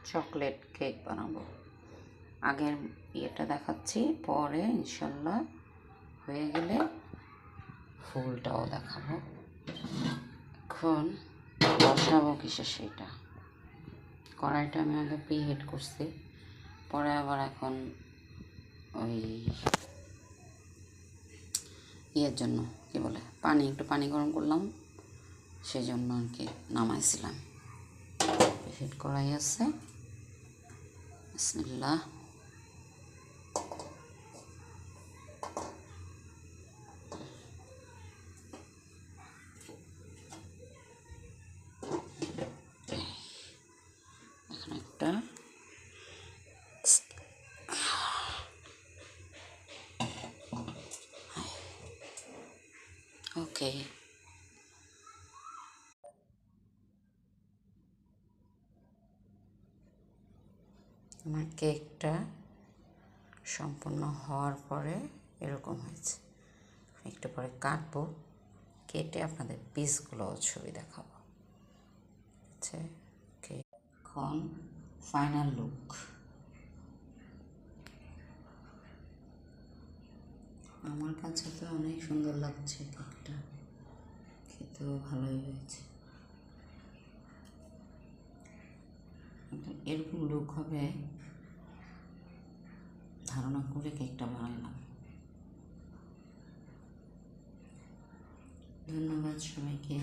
Chocolate cake বানাবো। আগের ইয়েটা দেখাচ্ছি, পরে ইনশাল্লাহ হয়ে গেলে ফুলটাও দেখাবো। এখন বসাবো কিসে সেটা, কড়াইটা আমি আগে প্রিহিট করছি, পরে আবার এখন ওই ইয়ের জন্য কি বলে একটু পানি গরম করলাম, সেই জন্য আর কি নামাইছিলাম। প্রিহিট কড়াই আছে, বিসমিল্লাহ। এখন একটা ওকে, আমার কেকটা সম্পূর্ণ হওয়ার পরে এরকম হয়েছে। একটু পরে কাটবো, কেটে আপনাদের পিসগুলো ছবি দেখাবো। আচ্ছা, ওকে, এখন ফাইনাল লুক। আমার কাছে তো অনেক সুন্দর লাগছে কেকটা, খেতেও ভালোই হয়েছে। এরকম লুক হবে ধারণা করে কেকটা বানালাম। ধন্যবাদ সবাইকে।